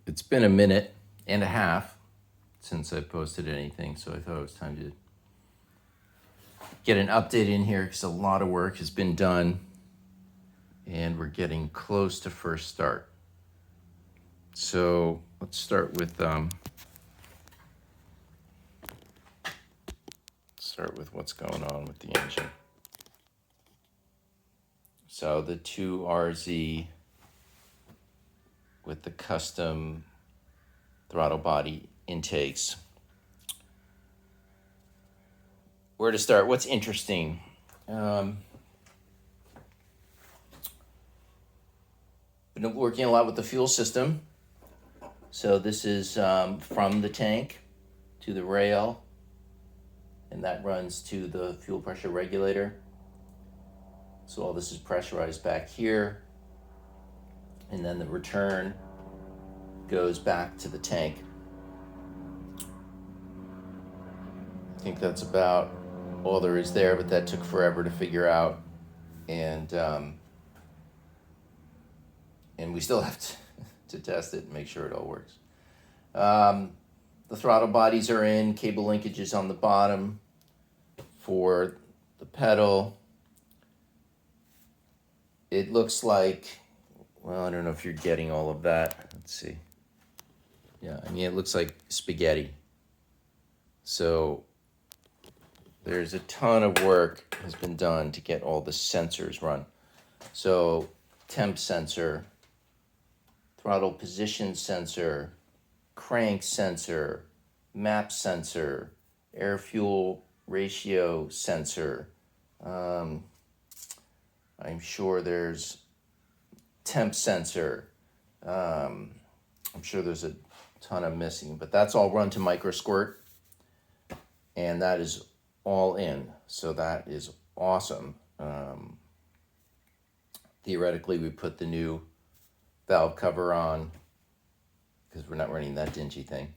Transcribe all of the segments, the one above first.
It's been a minute and a half since I posted anything, so I thought it was time to get an update in here because a lot of work has been done and we're getting close to first start. So let's start with what's going on with the engine. So the 2RZ with the custom throttle body intakes. Where to start? What's interesting? Been working a lot with the fuel system. So this is from the tank to the rail, and that runs to the fuel pressure regulator. So all this is pressurized back here, and then the return goes back to the tank. I think that's about all there is there, but that took forever to figure out, and we still have to test it and make sure it all works. The throttle bodies are in, cable linkages on the bottom for the pedal. It looks like, well, I don't know if you're getting all of that. Let's see. Yeah, I mean, it looks like spaghetti. So there's a ton of work has been done to get all the sensors run. So temp sensor, throttle position sensor, crank sensor, map sensor, air fuel ratio sensor. I'm sure there's temp sensor. I'm sure there's a ton of missing, but that's all run to micro squirt, and that is all in. So that is awesome. Theoretically, we put the new valve cover on because we're not running that dingy thing,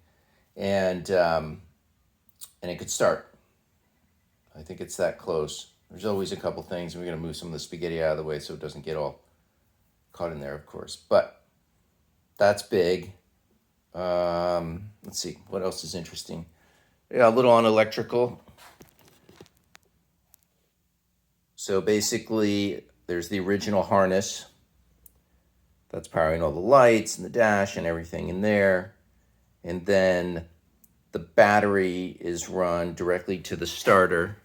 and it could start. I think it's that close. There's always a couple things, and we're going to move some of the spaghetti out of the way so it doesn't get all caught in there, of course. But that's big. Let's see, what else is interesting? Yeah, a little on electrical. So basically, there's the original harness that's powering all the lights and the dash and everything in there. And then the battery is run directly to the starter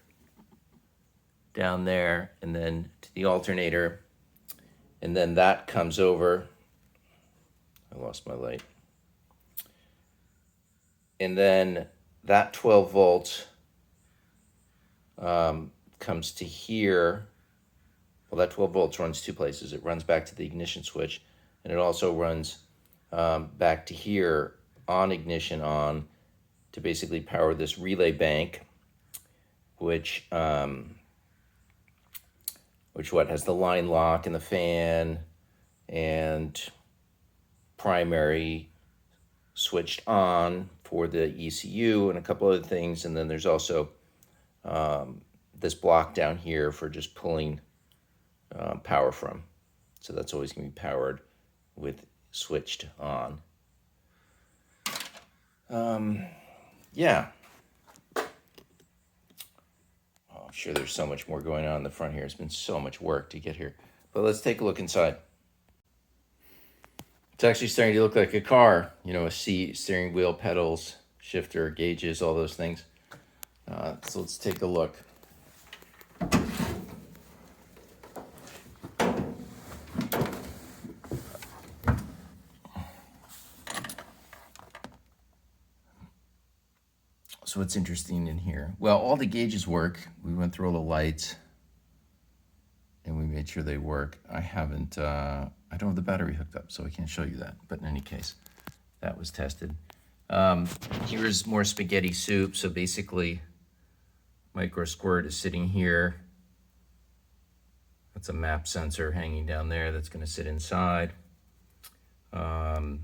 down there, and then to the alternator, and then that comes over. I lost my light. And then that 12 volts comes to here. Well, that 12 volts runs two places. It runs back to the ignition switch, and it also runs back to here on ignition on to basically power this relay bank, which has the line lock and the fan and primary switched on for the ECU and a couple other things. And then there's also this block down here for just pulling power from. So that's always going to be powered with switched on. Yeah. I'm sure there's so much more going on in the front here. It's been so much work to get here. But let's take a look inside. It's actually starting to look like a car. You know, a seat, steering wheel, pedals, shifter, gauges, all those things. So let's take a look. So what's interesting in here? Well, all the gauges work. We went through all the lights and we made sure they work. I don't have the battery hooked up, so I can't show you that. But in any case, that was tested. Here's more spaghetti soup. So basically, micro squirt is sitting here. That's a map sensor hanging down there that's going to sit inside. I've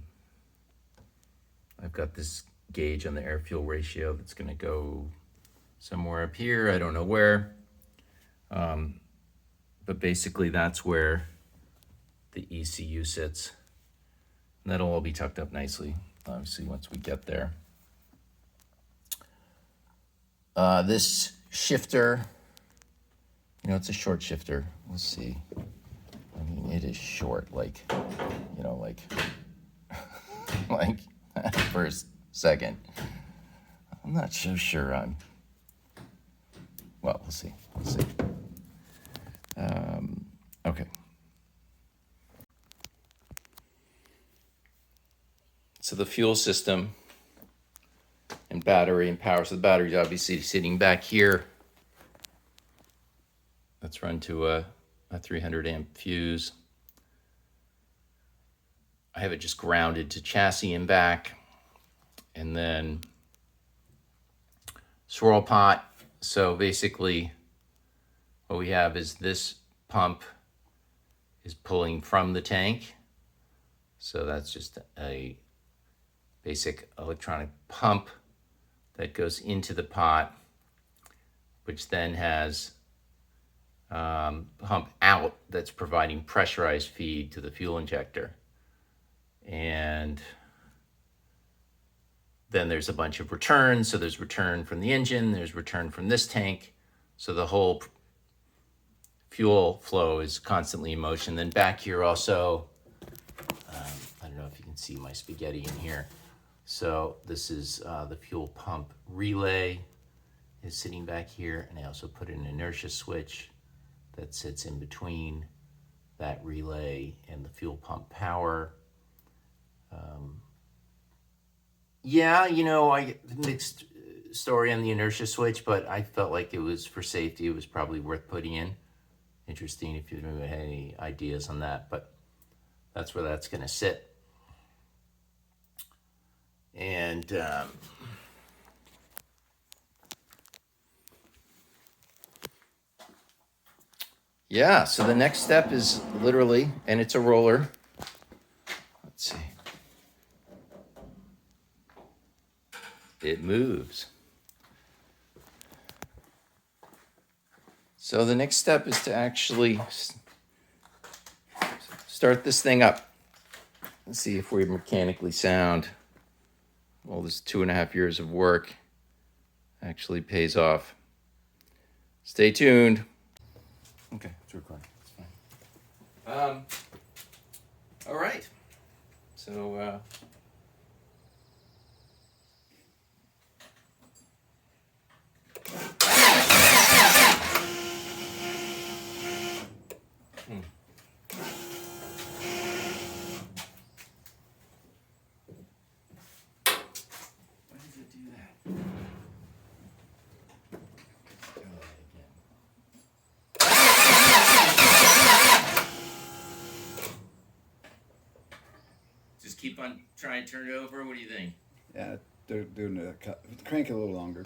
got this gauge on the air fuel ratio that's going to go somewhere up here. I don't know where. But basically that's where the ECU sits. And that'll all be tucked up nicely, obviously, once we get there. This shifter, you know, it's a short shifter. Let's see. I mean, it is short, like, you know, like, like for a second. I'm not so sure I'm, well, we'll see. We'll see. Okay. So the fuel system and battery and power. So the battery's obviously sitting back here. That's run to a 300 amp fuse. I have it just grounded to chassis and back. And then swirl pot. So basically what we have is this pump is pulling from the tank. So that's just a basic electronic pump that goes into the pot, which then has pump out that's providing pressurized feed to the fuel injector. And then there's a bunch of returns. So there's return from the engine, there's return from this tank. So the whole fuel flow is constantly in motion. Then back here also, I don't know if you can see my spaghetti in here. So this is the fuel pump relay is sitting back here. And I also put an inertia switch that sits in between that relay and the fuel pump power. Yeah, you know, I mixed story on the inertia switch, but I felt like it was for safety. It was probably worth putting in. Interesting if you had any ideas on that, but that's where that's going to sit. And yeah, so the next step is literally, and it's a roller. Let's see. It moves. So the next step is to actually start this thing up. Let's see if we're mechanically sound. All this 2.5 years of work actually pays off. Stay tuned. Okay, it's recording. It's fine. All right. So why does it do that? Just keep on trying to turn it over. What do you think? Yeah, they're doing a cut. Crank it a little longer.